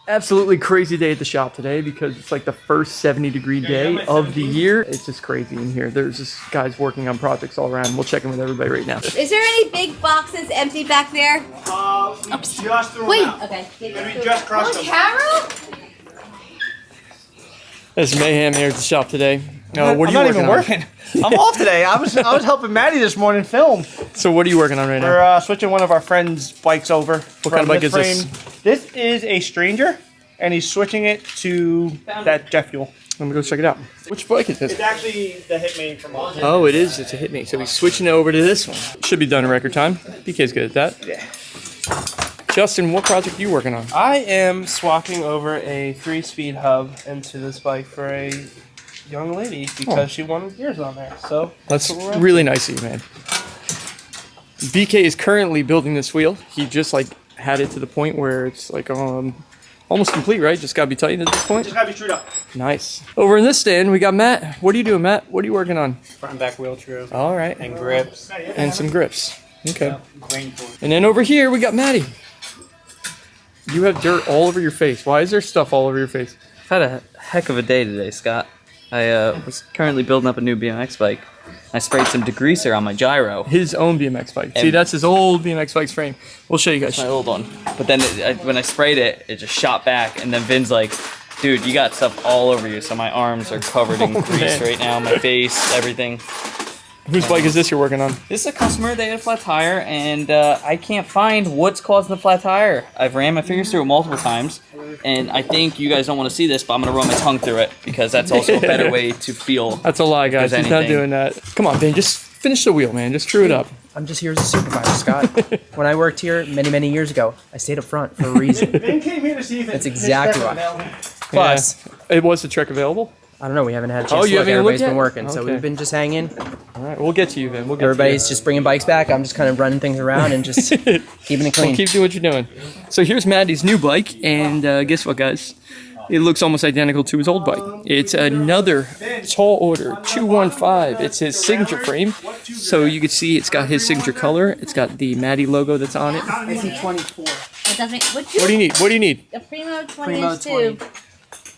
Absolutely crazy day at the shop today because it's like the first 70-degree day of the year. It's just crazy in here. There's just guys working on projects all around. We'll check in with everybody right now. Is there any big boxes empty back there? Just threw them out. Okay. Maybe just crushed them. Carol? There's mayhem here at the shop today. What are I'm you not working even on? working. I'm off today. I was helping Matty this morning film. So what are you working on right now? We're switching one of our friends' bikes over. What kind of bike is this? This is a Stranger, and he's switching it to that jet fuel. Let me go check it out. Which bike is this? It's actually the Hitman from us. Oh, it is. It's a Hit Me. So he's switching it over to this one. Should be done in record time. BK's good at that. Yeah. Justin, what project are you working on? I am swapping over a 3-speed hub into this bike for a young lady because she wanted gears on there. So That's what we're really nice of you, man. BK is currently building this wheel. He just like had it to the point where it's like almost complete, right? Just gotta be tightened at this point. Just gotta be screwed up. Nice. Over in this stand, we got Matt. What are you doing, Matt? What are you working on? front and back wheel true All right. and grips. And some grips. Okay. Waiting for it. And then over here, we got Matty. You have dirt all over your face. Why is there stuff all over your face? I've had a heck of a day today, Scott. I was currently building up a new BMX bike. I sprayed some degreaser on my gyro. His own BMX bike. See, that's his old BMX bike's frame. We'll show you guys. My old one. But then when I sprayed it, it just shot back. And then Vin's like, dude, you got stuff all over you. So my arms are covered in grease right now. My face, everything. Whose bike is this you're working on? This is a customer. They had a flat tire. And I can't find what's causing the flat tire. I've ran my fingers through it multiple times. And I think you guys don't want to see this, but I'm going to run my tongue through it. Because that's also a better way to feel. That's a lie, guys. He's not doing that. Come on, Ben. Just finish the wheel, man. Just true it up. I'm just here as a supervisor, Scott. When I worked here many years ago, I stayed up front for a reason. Ben came here to see if That's exactly why. Plus, It was the trick available? I don't know, we haven't had a chance to you look. haven't Everybody's looked been yet? working, so Okay. we've been just hanging. All right, we'll get to you, Ben. We'll get Everybody's just bringing bikes back. I'm just kind of running things around and just keeping it Well, clean. keep doing what you're doing. So here's Matty's new bike, and guess what, guys? It looks almost identical to his old bike. It's another Tall Order 215. It's his signature frame. So you can see it's got his signature color. It's got the Matty logo that's on it. What What do you need? What do you need? A Primo 20-inch tube.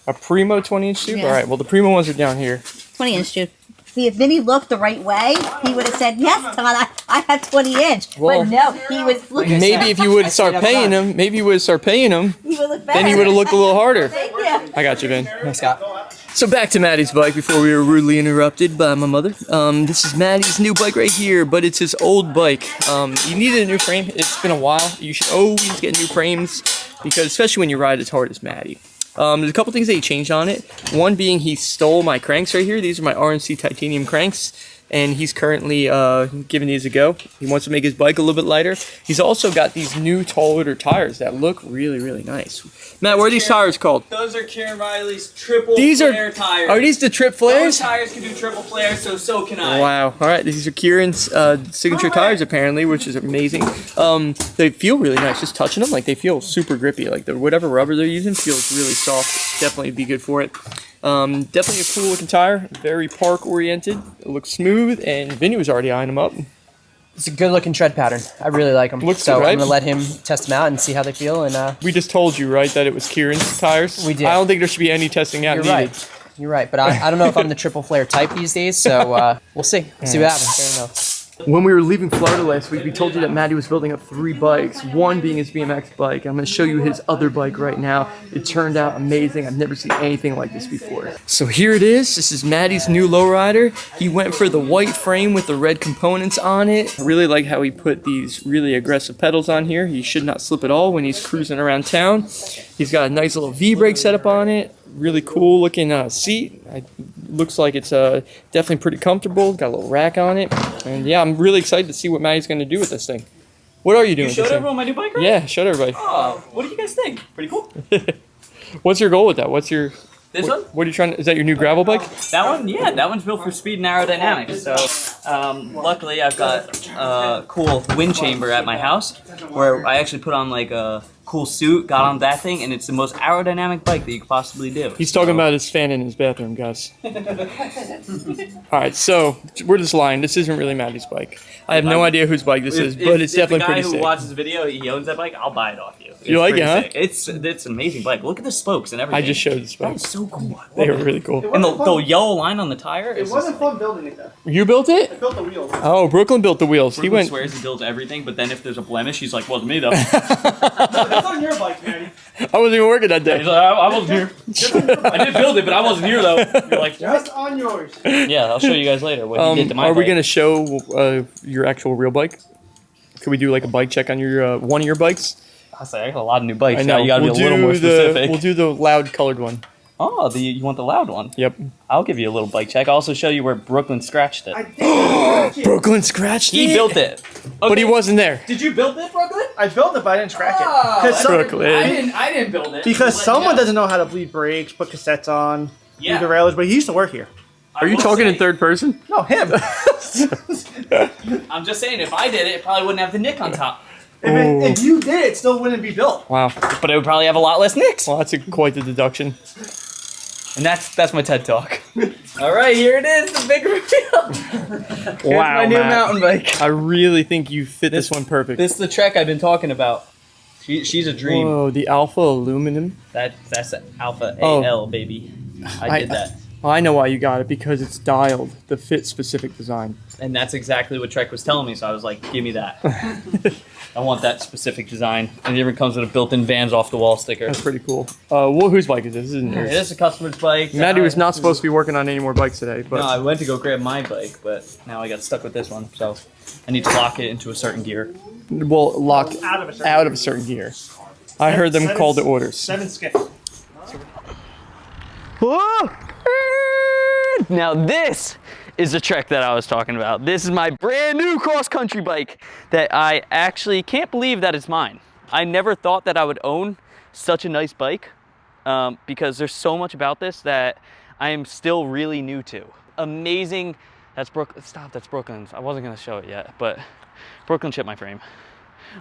A Primo 20-inch tube? Yeah. All right, well, the Primo ones are down here. 20-inch tube. See, if Vinny looked the right way, he would have said, yes, Todd, I have 20-inch. Well, But no, he was looking. Maybe if you would start paying him, He would look better. then he would have looked a little harder. Thank you. I got you, Ben. Thanks, Scott. So back to Matty's bike before we were rudely interrupted by my mother. This is Matty's new bike right here, but it's his old bike. You needed a new frame. It's been a while. You should always get new frames because especially when you ride as hard as Matty. There's a couple things that he changed on it. One being he stole my cranks right here. These are my RNC titanium cranks. And he's currently giving these a go. He wants to make his bike a little bit lighter. He's also got these new Tall Order tires that look really, really nice. Matt, what are these tires called? Those are Kieran Riley's triple flare tires. Are these the trip Those flares? tires can do triple flares, so can I. Wow. All right. These are Kieran's signature tires, apparently, which is amazing. They feel really nice. Just touching them, like they feel super grippy. Like whatever rubber they're using feels really soft. Definitely be good for it. Definitely a cool looking tire. Very park oriented. It looks smooth, and Vinny was already eyeing them up. It's a good looking tread pattern. I really like them. Looks so good, right? I'm going to let him test them out and see how they feel. And We just told you, right, that it was Kieran's tires? We did. I don't think there should be any testing out you're needed. right. You're right. But I don't know if I'm the triple flare type these days. So we'll see. We'll see what happens. Fair enough. When we were leaving Florida last week, we told you that Matty was building up 3 bikes, one being his BMX bike. I'm going to show you his other bike right now. It turned out amazing. I've never seen anything like this before. So here it is. This is Matty's new lowrider. He went for the white frame with the red components on it. I really like how he put these really aggressive pedals on here. He should not slip at all when he's cruising around town. He's got a nice little V-brake setup on it. Really cool looking seat. Looks like it's definitely pretty comfortable. Got a little rack on it. And yeah, I'm really excited to see what Matty's going to do with this thing. What are you doing You with showed this thing? everyone my new bike, right? Yeah, showed everybody. Oh, what do you guys think? Pretty cool. What's your goal with that? What's your... This one? What are you trying to... Is that your new gravel bike? That one? Yeah, that one's built for speed and aerodynamics. So, luckily I've got a cool wind chamber at my house where I actually put on like a cool suit, got on that thing, and it's the most aerodynamic bike that you could possibly do. He's talking about his fan in his bathroom, guys. All right, so we're just lying. This isn't really Matty's bike. I have no idea whose bike this is, but it's definitely pretty sick. The guy who watches the video, he owns that bike, I'll buy it off you. You like it, huh? Sick. It's an amazing bike. Look at the spokes and everything. I just showed the spokes. That's so cool. They were really cool. And the yellow line on the tire. It wasn't fun building it though. You built I it? built the wheels. Oh, Brooklyn built the wheels. Brooklyn He went. swears he builds everything, but then if there's a blemish, he's like, "Wasn't me though." That's on your bike, Matty. I wasn't even working that day. He's like, I wasn't here. I did build it, but I wasn't here though. You're like, Just on yours. yeah, I'll show you guys later what he did to my Are we bike. gonna show your actual real bike? Could we do like a bike check on your one of your bikes? I say I got a lot of new bikes. I know. You gotta We'll be a little more do specific. We'll do the loud colored one. Oh, you want the loud one? Yep. I'll give you a little bike check. I'll also show you where Brooklyn scratched it. I did. Brooklyn scratched He it. built it. But he wasn't there. Did you build it, Brooklyn? I built it, but I didn't scratch it. Brooklyn. I didn't build it. Because someone doesn't know how to bleed brakes, put cassettes on, do Yeah. the railers, but he used to work here. Are you talking in third person? No, him. I'm just saying, if I did it, it probably wouldn't have the nick on top. If you did, it still wouldn't be built. Wow. But it would probably have a lot less nicks. Well, that's quite the deduction. And that's my TED Talk. All right, here it is, the big reveal. Here's Wow, my new Matt. mountain bike. I really think you fit this one perfect. This is the Trek I've been talking about. She's a dream. Whoa, the Alpha Aluminum. That's Alpha Oh. AL, baby. I did that. I know why you got it, because it's dialed, the fit specific design. And that's exactly what Trek was telling me, so I was like, give me that. I want that specific design. And it even comes with a built-in Vans off the wall sticker. That's pretty cool. Well, whose bike is this? This isn't It yours. is a customer's bike. Matty was not supposed to be working on any more bikes today, but No, I went to go grab my bike, but now I got stuck with this one, so I need to lock it into a certain gear. we'll lock Out of a certain out of a certain gear. I heard them call the orders. 7 skip. Now this is the Trek that I was talking about. This is my brand new cross-country bike that I actually can't believe that it's mine. I never thought that I would own such a nice bike because there's so much about this that I am still really new to. Amazing. That's Brooklyn. Stop, that's Brooklyn's. I wasn't gonna show it yet, but Brooklyn chipped my frame.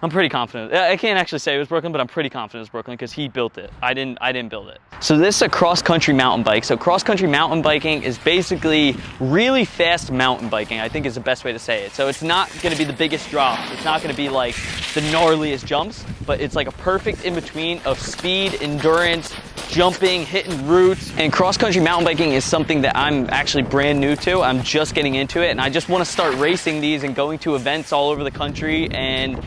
I'm pretty confident. I can't actually say it was Brooklyn, but I'm pretty confident it's Brooklyn because he built it. I didn't build it. So this is a cross-country mountain bike. So cross-country mountain biking is basically really fast mountain biking, I think is the best way to say it. So it's not gonna be the biggest drops. It's not gonna be like the gnarliest jumps, but it's like a perfect in-between of speed, endurance, jumping, hitting roots. And cross-country mountain biking is something that I'm actually brand new to. I'm just getting into it, and I just wanna start racing these and going to events all over the country and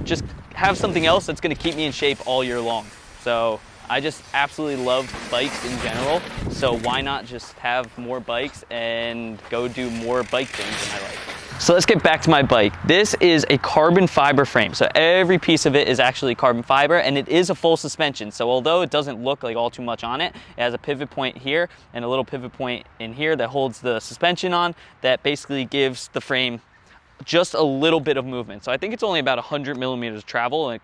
just have something else that's gonna keep me in shape all year long. So I just absolutely love bikes in general. So why not just have more bikes and go do more bike things in my life? So let's get back to my bike. This is a carbon fiber frame. So every piece of it is actually carbon fiber, and it is a full suspension. So although it doesn't look like all too much on it, it has a pivot point here and a little pivot point in here that holds the suspension on, that basically gives the frame just a little bit of movement. So I think it's only about 100 millimeters of travel.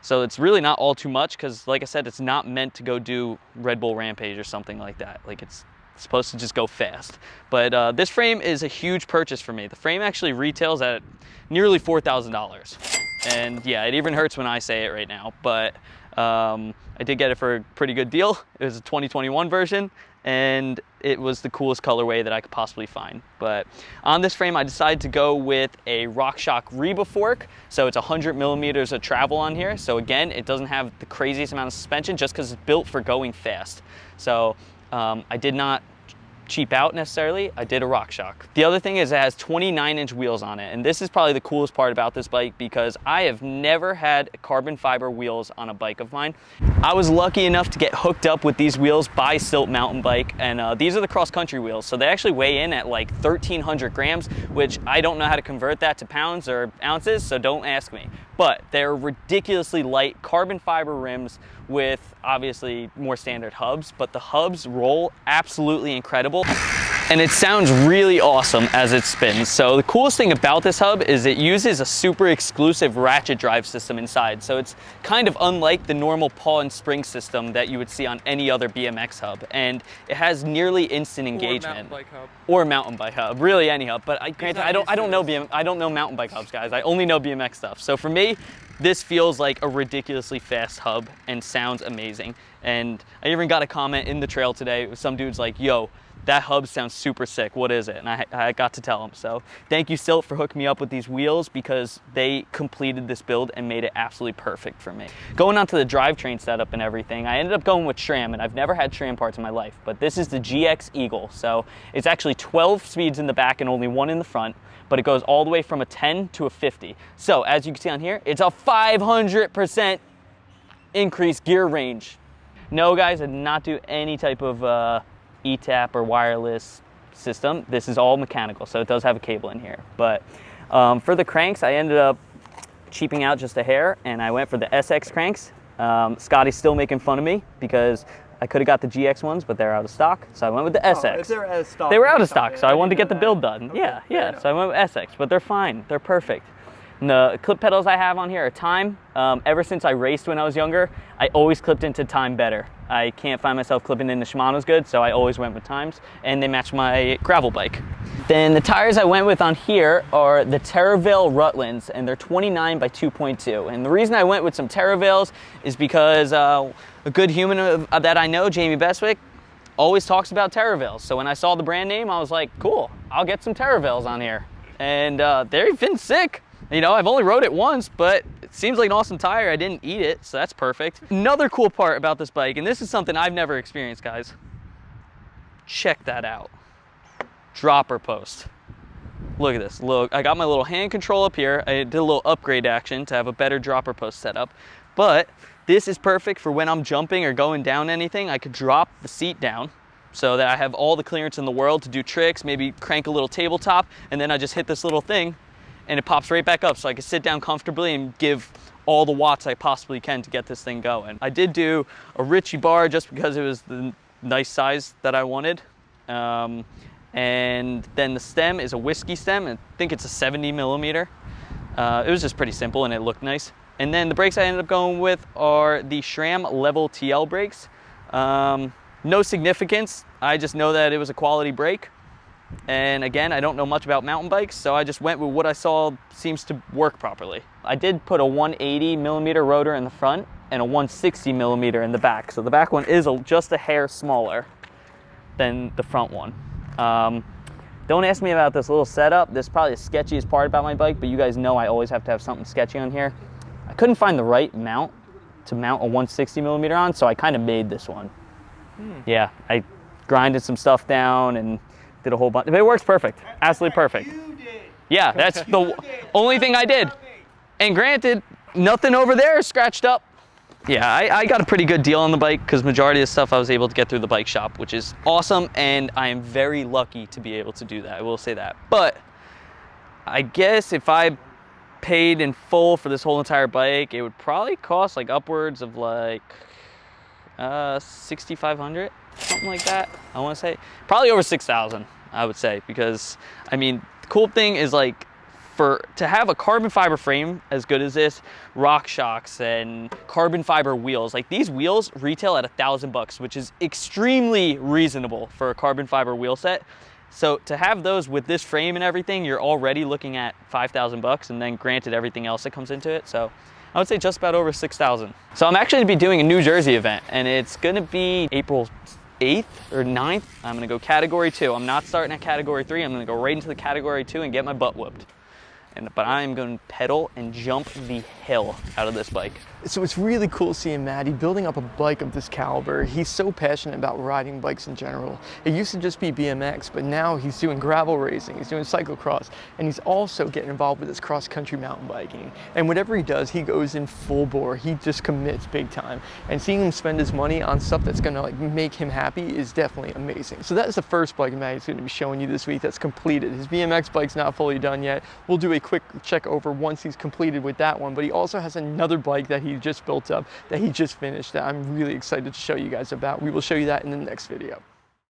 So it's really not all too much because, like I said, it's not meant to go do Red Bull Rampage or something like that. Like it's supposed to just go fast. But this frame is a huge purchase for me. The frame actually retails at nearly $4,000. And yeah, it even hurts when I say it right now, but I did get it for a pretty good deal. It was a 2021 version, and it was the coolest colorway that I could possibly find. But on this frame, I decided to go with a RockShox Reba fork. So it's 100 millimeters of travel on here. So again, it doesn't have the craziest amount of suspension just because it's built for going fast. So I did not cheap out necessarily. I did a RockShox. The other thing is it has 29-inch wheels on it, and this is probably the coolest part about this bike because I have never had carbon fiber wheels on a bike of mine. I was lucky enough to get hooked up with these wheels by Silt Mountain Bike, and these are the cross-country wheels. So they actually weigh in at like 1,300 grams, which I don't know how to convert that to pounds or ounces, so don't ask me. But they're ridiculously light carbon fiber rims with obviously more standard hubs, but the hubs roll absolutely incredible. And it sounds really awesome as it spins. So the coolest thing about this hub is it uses a super exclusive ratchet drive system inside. So it's kind of unlike the normal paw and spring system that you would see on any other BMX hub. And it has nearly instant engagement. Or mountain bike hub, really any hub. But granted, I don't know mountain bike hubs, guys. I only know BMX stuff. So for me, this feels like a ridiculously fast hub and sounds amazing. And I even got a comment in the trail today. Some dude's like, yo, that hub sounds super sick. What is it? And I got to tell him. So thank you, Silt, for hooking me up with these wheels because they completed this build and made it absolutely perfect for me. Going on to the drivetrain setup and everything, I ended up going with SRAM, and I've never had SRAM parts in my life, but this is the GX Eagle. So it's actually 12 speeds in the back and only 1 in the front, but it goes all the way from a 10 to a 50. So as you can see on here, it's a 500% increased gear range. No, guys, I did not do any type of ETAP or wireless system. This is all mechanical, so it does have a cable in here. But for the cranks, I ended up cheaping out just a hair, and I went for the SX cranks. Scotty's still making fun of me because I could have got the GX ones, but they're out of stock, so I went with the SX. If they're out of stock, they were out of stock, so I wanted to get the build done. Okay, Yeah, so I went with SX, but they're fine. They're perfect. And the clip pedals I have on here are Time. Ever since I raced when I was younger, I always clipped into Time better. I can't find myself clipping into Shimano's good, so I always went with Times, and they match my gravel bike. Then the tires I went with on here are the Terravale Rutlands, and they're 29 by 2.2. And the reason I went with some Terravales is because a good human that I know, Jamie Beswick, always talks about Terravales. So when I saw the brand name, I was like, cool, I'll get some Terravales on here. And they've been sick. You know, I've only rode it once, but it seems like an awesome tire. I didn't eat it, so that's perfect. Another cool part about this bike, and this is something I've never experienced, guys. Check that out. Dropper post. Look at this. Look, I got my little hand control up here. I did a little upgrade action to have a better dropper post setup. But this is perfect for when I'm jumping or going down anything. I could drop the seat down so that I have all the clearance in the world to do tricks, maybe crank a little tabletop, and then I just hit this little thing and it pops right back up so I can sit down comfortably and give all the watts I possibly can to get this thing going. I did do a Ritchie bar just because it was the nice size that I wanted. And then the stem is a whiskey stem, and I think it's a 70 millimeter. It was just pretty simple and it looked nice. And then the brakes I ended up going with are the SRAM Level TL brakes. No significance, I just know that it was a quality brake. And again, I don't know much about mountain bikes, so I just went with what I saw seems to work properly. I did put a 180 millimeter rotor in the front and a 160 millimeter in the back. So the back one is just a hair smaller than the front one. Don't ask me about this little setup. This is probably the sketchiest part about my bike, but you guys know I always have to have something sketchy on here. I couldn't find the right mount to mount a 160 millimeter on, so I kind of made this one. Yeah, I grinded some stuff down and did a whole bunch, but it works perfect, absolutely perfect. Yeah, that's the only thing I did. And granted, nothing over there is scratched up. Yeah, I got a pretty good deal on the bike because majority of the stuff I was able to get through the bike shop, which is awesome, and I am very lucky to be able to do that, I will say that. But I guess if I paid in full for this whole entire bike, it would probably cost like upwards of like $6,500, something like that. I want to say probably over 6,000, I would say, because I mean, the cool thing is like to have a carbon fiber frame as good as this, rock shocks and carbon fiber wheels, like these wheels retail at $1,000, which is extremely reasonable for a carbon fiber wheel set. So to have those with this frame and everything, you're already looking at $5,000, and then granted everything else that comes into it. So I would say just about over 6,000. So I'm actually gonna be doing a New Jersey event, and it's gonna be April 8th or 9th. I'm gonna go category 2. I'm not starting at category 3. I'm gonna go right into the category 2 and get my butt whooped. But I'm going to pedal and jump the hell out of this bike. So it's really cool seeing Matty building up a bike of this caliber. He's so passionate about riding bikes in general. It used to just be BMX, but now he's doing gravel racing, he's doing cyclocross, and he's also getting involved with this cross-country mountain biking. And whatever he does, he goes in full bore. He just commits big time. And seeing him spend his money on stuff that's gonna like make him happy is definitely amazing. So that is the first bike Matty's gonna be showing you this week that's completed. His BMX bike's not fully done yet. We'll do a quick check over once he's completed with that one, but he also has another bike that he just built up, that he just finished, that I'm really excited to show you guys about. We will show you that in the next video.